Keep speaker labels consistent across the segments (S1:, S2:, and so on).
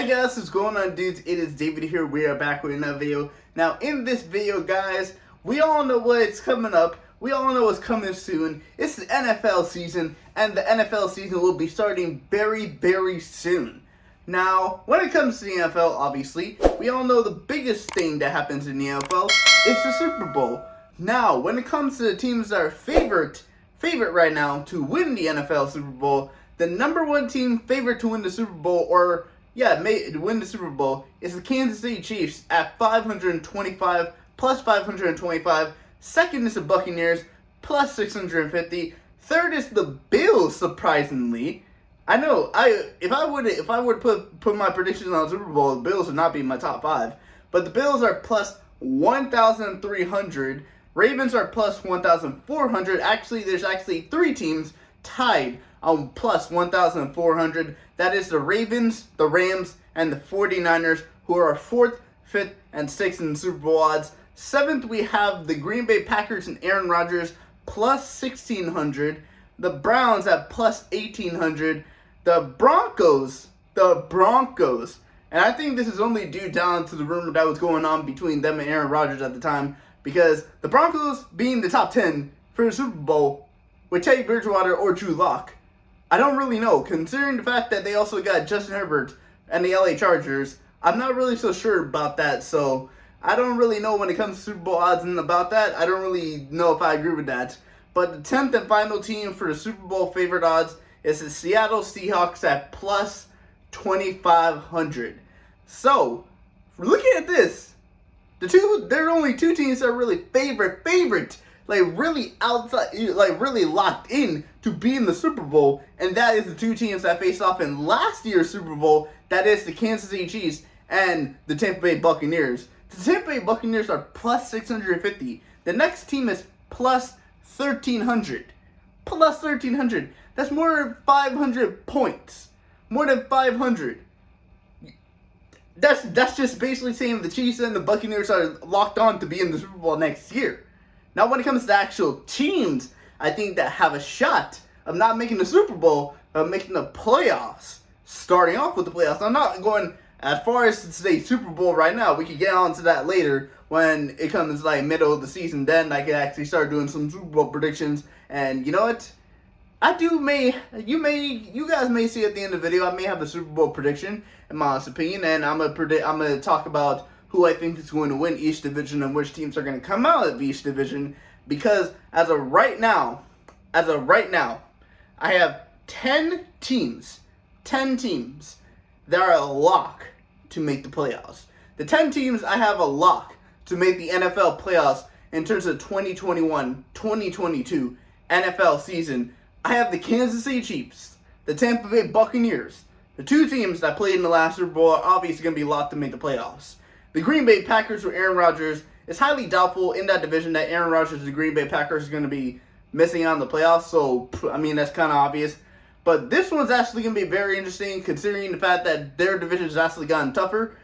S1: Hey guys, what's going on, dudes? It is David here. We are back with another video. Now, in this video, guys, we all know what's coming up. We all know what's coming soon. It's the NFL season, and the NFL season will be starting very, very soon. Now, when it comes to the NFL, obviously, we all know the biggest thing that happens in the NFL is the Super Bowl. Now, when it comes to the teams that are favorite right now to win the NFL Super Bowl, the number one team favorite to win the Super Bowl, to win the Super Bowl, is the Kansas City Chiefs at 525 plus 525. Second is the Buccaneers plus 650. Third is the Bills, surprisingly. I know, if I would put my predictions on the Super Bowl, the Bills would not be in my top 5. But the Bills are plus 1,300. Ravens are plus 1,400. Actually, there's actually 3 teams tied on plus 1,400. That is the Ravens, the Rams, and the 49ers, who are 4th, 5th, and 6th in the Super Bowl odds. 7th, we have the Green Bay Packers and Aaron Rodgers plus 1,600. The Browns at plus 1,800. The Broncos, and I think this is only due down to the rumor that was going on between them and Aaron Rodgers at the time, because the Broncos being the top 10 for the Super Bowl with Teddy Bridgewater or Drew Lock, I don't really know. Considering the fact that they also got Justin Herbert and the LA Chargers, I'm not really so sure about that. So I don't really know when it comes to Super Bowl odds and about that. I don't really know if I agree with that. But the 10th and final team for the Super Bowl favorite odds is the Seattle Seahawks at plus 2,500. So, looking at this, there are only 2 teams that are really favorite, like really outside, like really locked in to be in the Super Bowl, and that is the 2 teams that faced off in last year's Super Bowl. That is the Kansas City Chiefs and the Tampa Bay Buccaneers. The Tampa Bay Buccaneers are plus 650. The next team is plus 1,300. Plus 1,300. That's more than 500 points. More than 500. That's just basically saying the Chiefs and the Buccaneers are locked on to be in the Super Bowl next year. Now, when it comes to actual teams, I think that have a shot of not making the Super Bowl, of making the playoffs. Starting off with the playoffs. I'm not going as far as to say Super Bowl right now. We can get on to that later when it comes like middle of the season. Then I can actually start doing some Super Bowl predictions. And you know what? You guys may see at the end of the video, I may have a Super Bowl prediction, in my honest opinion, and I'm gonna talk about who I think is going to win each division and which teams are going to come out of each division. Because as of right now, I have 10 teams that are a lock to make the playoffs. The 10 teams I have a lock to make the NFL playoffs in terms of 2021-2022 NFL season. I have the Kansas City Chiefs, the Tampa Bay Buccaneers. The 2 teams that played in the last Super Bowl are obviously going to be locked to make the playoffs. The Green Bay Packers with Aaron Rodgers, is highly doubtful in that division that Aaron Rodgers and the Green Bay Packers is going to be missing out on the playoffs. So, I mean, that's kind of obvious. But this one's actually going to be very interesting considering the fact that their division has actually gotten tougher.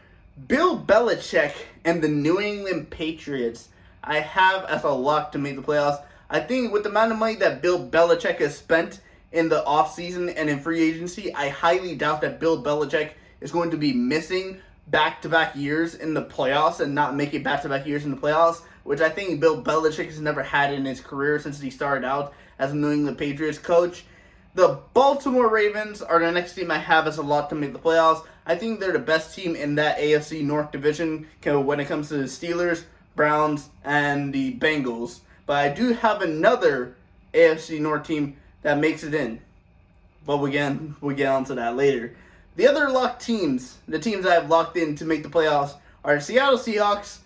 S1: Bill Belichick and the New England Patriots, I have as a lock to make the playoffs. I think with the amount of money that Bill Belichick has spent in the offseason and in free agency, I highly doubt that Bill Belichick is going to be missing back-to-back years in the playoffs and not making back-to-back years in the playoffs, which I think Bill Belichick has never had in his career since he started out as a New England Patriots coach. The Baltimore Ravens are the next team I have as a lock to make the playoffs. I think they're the best team in that AFC North division when it comes to the Steelers, Browns, and the Bengals. But I do have another AFC North team that makes it in. But we'll get on to that later. The other locked teams, the teams I have locked in to make the playoffs, are the Seattle Seahawks,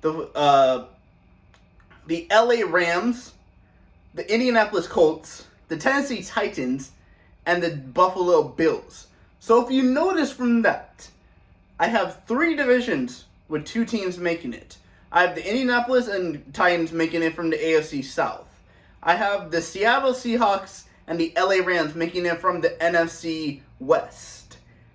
S1: the LA Rams, the Indianapolis Colts, the Tennessee Titans, and the Buffalo Bills. So if you notice from that, I have 3 divisions with 2 teams making it. I have the Indianapolis and Titans making it from the AFC South. I have the Seattle Seahawks and the LA Rams making it from the NFC West.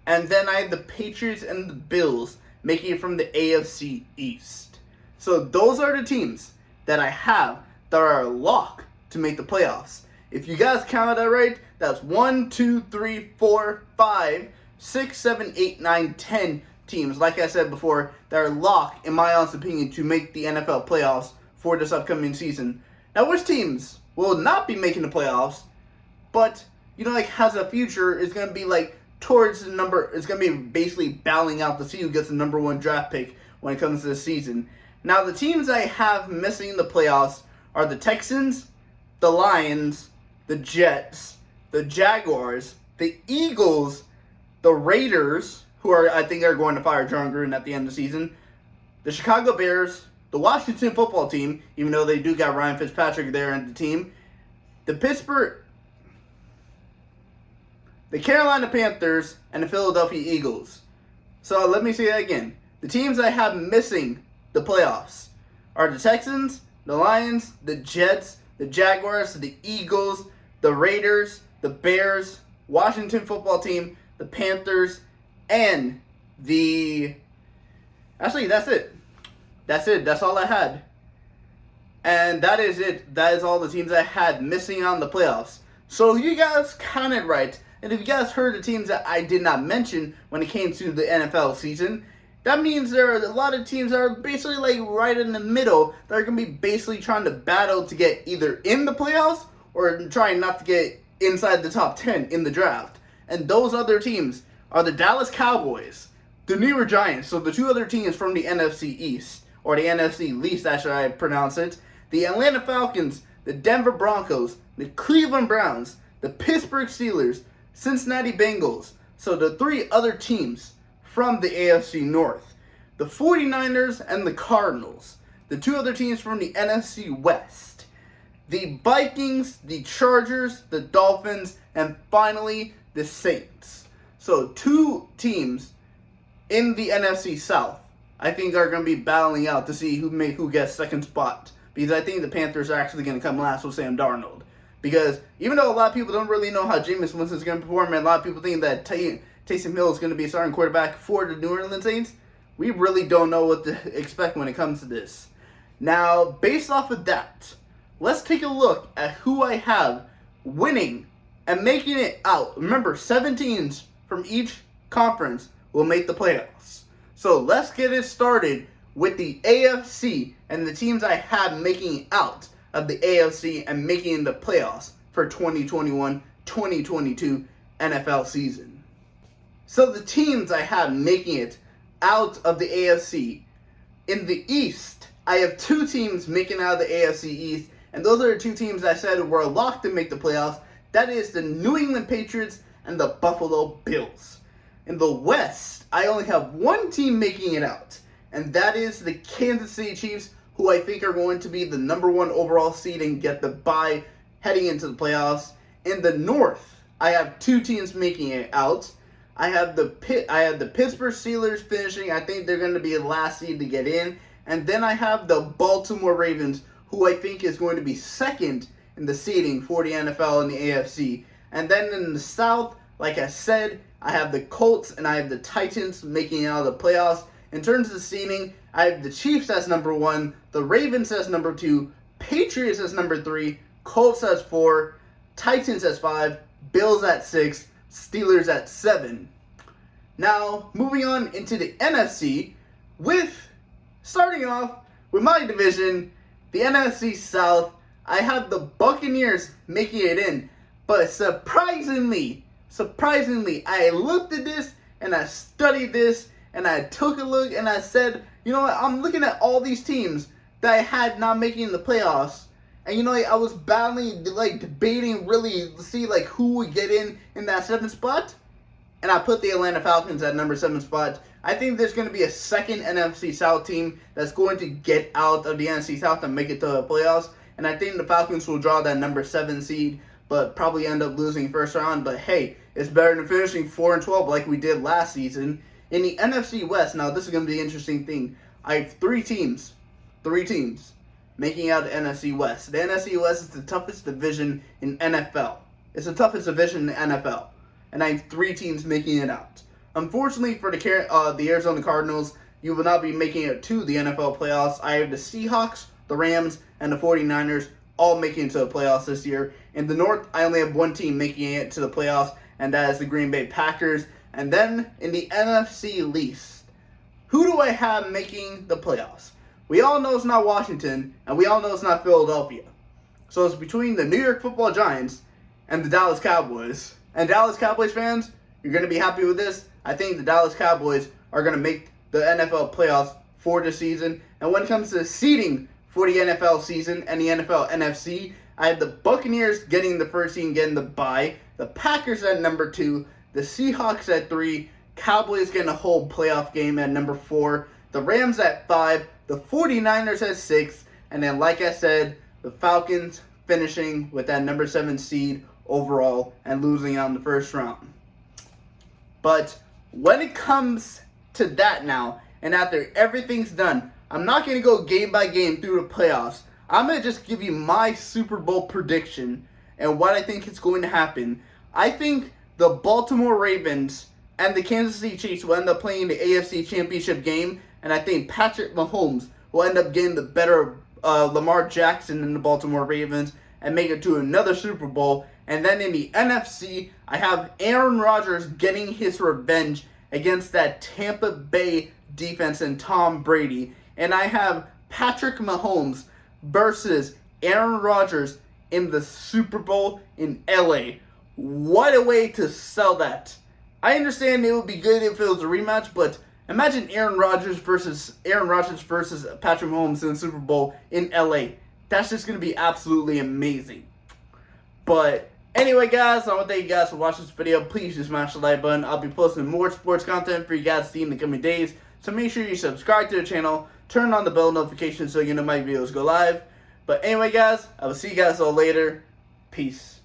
S1: And then I have the Patriots and the Bills making it from the AFC East. So those are the teams that I have that are a lock to make the playoffs. If you guys counted that right, that's 1, 2, 3, 4, 5 6, 7, 8, 9, 10 teams, like I said before, that are locked, in my honest opinion, to make the NFL playoffs for this upcoming season. Now, which teams will not be making the playoffs, but, has a future, is going to be, towards the number, it's going to be basically battling out to see who gets the number 1 draft pick when it comes to this season. Now, the teams I have missing the playoffs are the Texans, the Lions, the Jets, the Jaguars, the Eagles, the Raiders, who I think are going to fire John Gruden at the end of the season, the Chicago Bears, the Washington football team, even though they do got Ryan Fitzpatrick there in the team, the Carolina Panthers, and the Philadelphia Eagles. So let me say that again. The teams I have missing the playoffs are the Texans, the Lions, the Jets, the Jaguars, the Eagles, the Raiders, the Bears, Washington football team, the Panthers, and Actually, that's it. That's all I had. And that is it. That is all the teams I had missing on the playoffs. So you guys counted right. And if you guys heard the teams that I did not mention when it came to the NFL season, that means there are a lot of teams that are basically right in the middle that are going to be basically trying to battle to get either in the playoffs or trying not to get inside the top 10 in the draft. And those other teams are the Dallas Cowboys, the New York Giants, so the two other teams from the NFC East, or the NFC least, as I pronounce it, the Atlanta Falcons, the Denver Broncos, the Cleveland Browns, the Pittsburgh Steelers, Cincinnati Bengals, so the 3 other teams from the AFC North, the 49ers and the Cardinals, the 2 other teams from the NFC West, the Vikings, the Chargers, the Dolphins, and finally the Saints. So 2 teams in the NFC South I think are going to be battling out to see who gets second spot, because I think the Panthers are actually going to come last with Sam Darnold. Because even though a lot of people don't really know how Jameis Winston is going to perform, and a lot of people think that Taysom Hill is going to be a starting quarterback for the New Orleans Saints, we really don't know what to expect when it comes to this. Now, based off of that, let's take a look at who I have winning and making it out. Remember, 7 teams from each conference will make the playoffs. So let's get it started with the AFC and the teams I have making it out of the AFC and making the playoffs for 2021-2022 NFL season. So the teams I have making it out of the AFC. In the East, I have 2 teams making out of the AFC East, and those are the 2 teams I said were locked to make the playoffs. That is the New England Patriots and the Buffalo Bills. In the West, I only have 1 team making it out, and that is the Kansas City Chiefs, who I think are going to be the number 1 overall seed and get the bye heading into the playoffs. In the North, I have 2 teams making it out. I have the Pittsburgh Steelers finishing. I think they're going to be the last seed to get in. And then I have the Baltimore Ravens, who I think is going to be second in the seeding for the NFL and the AFC. And then in the South, like I said, I have the Colts and I have the Titans making it out of the playoffs. In terms of the seeding, I have the Chiefs as number 1, the Ravens as number 2, Patriots as number 3, Colts as 4, Titans as 5, Bills at 6, Steelers at 7. Now, moving on into the NFC, starting off with my division, the NFC South, I have the Buccaneers making it in. But surprisingly, I looked at this and I studied this and I took a look and I said, you know what, I'm looking at all these teams that I had not making the playoffs. And I was battling, debating really to see who would get in that 7th spot. And I put the Atlanta Falcons at number 7 spot. I think there's going to be a second NFC South team that's going to get out of the NFC South and make it to the playoffs. And I think the Falcons will draw that number 7 seed, but probably end up losing first round. But hey, it's better than finishing 4-12 like we did last season. In the NFC West, now this is going to be an interesting thing. I have 3 teams making out the NFC West. The NFC West is the toughest division in NFL. It's the toughest division in the NFL. And I have 3 teams making it out. Unfortunately for the Arizona Cardinals, you will not be making it to the NFL playoffs. I have the Seahawks, the Rams, and the 49ers all making it to the playoffs this year. In the North, I only have 1 team making it to the playoffs, and that is the Green Bay Packers. And then in the NFC least, who do I have making the playoffs? We all know it's not Washington, and we all know it's not Philadelphia. So it's between the New York Football Giants and the Dallas Cowboys. And Dallas Cowboys fans, you're going to be happy with this. I think the Dallas Cowboys are going to make the NFL playoffs for the season. And when it comes to seeding for the NFL season and the NFL NFC, I have the Buccaneers getting the first seed and getting the bye, the Packers at number 2, the Seahawks at 3, Cowboys getting a whole playoff game at number 4, the Rams at 5, the 49ers at 6, and then like I said, the Falcons finishing with that number 7 seed overall and losing out in the first round. But when it comes to that now, and after everything's done, I'm not going to go game by game through the playoffs. I'm going to just give you my Super Bowl prediction and what I think is going to happen. I think the Baltimore Ravens and the Kansas City Chiefs will end up playing the AFC Championship game, and I think Patrick Mahomes will end up getting the better Lamar Jackson and the Baltimore Ravens and make it to another Super Bowl. And then in the NFC, I have Aaron Rodgers getting his revenge against that Tampa Bay defense and Tom Brady. And I have Patrick Mahomes versus Aaron Rodgers in the Super Bowl in LA. What a way to sell that. I understand it would be good if it was a rematch, but imagine Aaron Rodgers versus Patrick Mahomes in the Super Bowl in LA. That's just going to be absolutely amazing. But anyway, guys, I want to thank you guys for watching this video. Please just smash the like button. I'll be posting more sports content for you guys to see in the coming days. So make sure you subscribe to the channel. Turn on the bell notification so you know my videos go live. But anyway, guys, I will see you guys all later. Peace.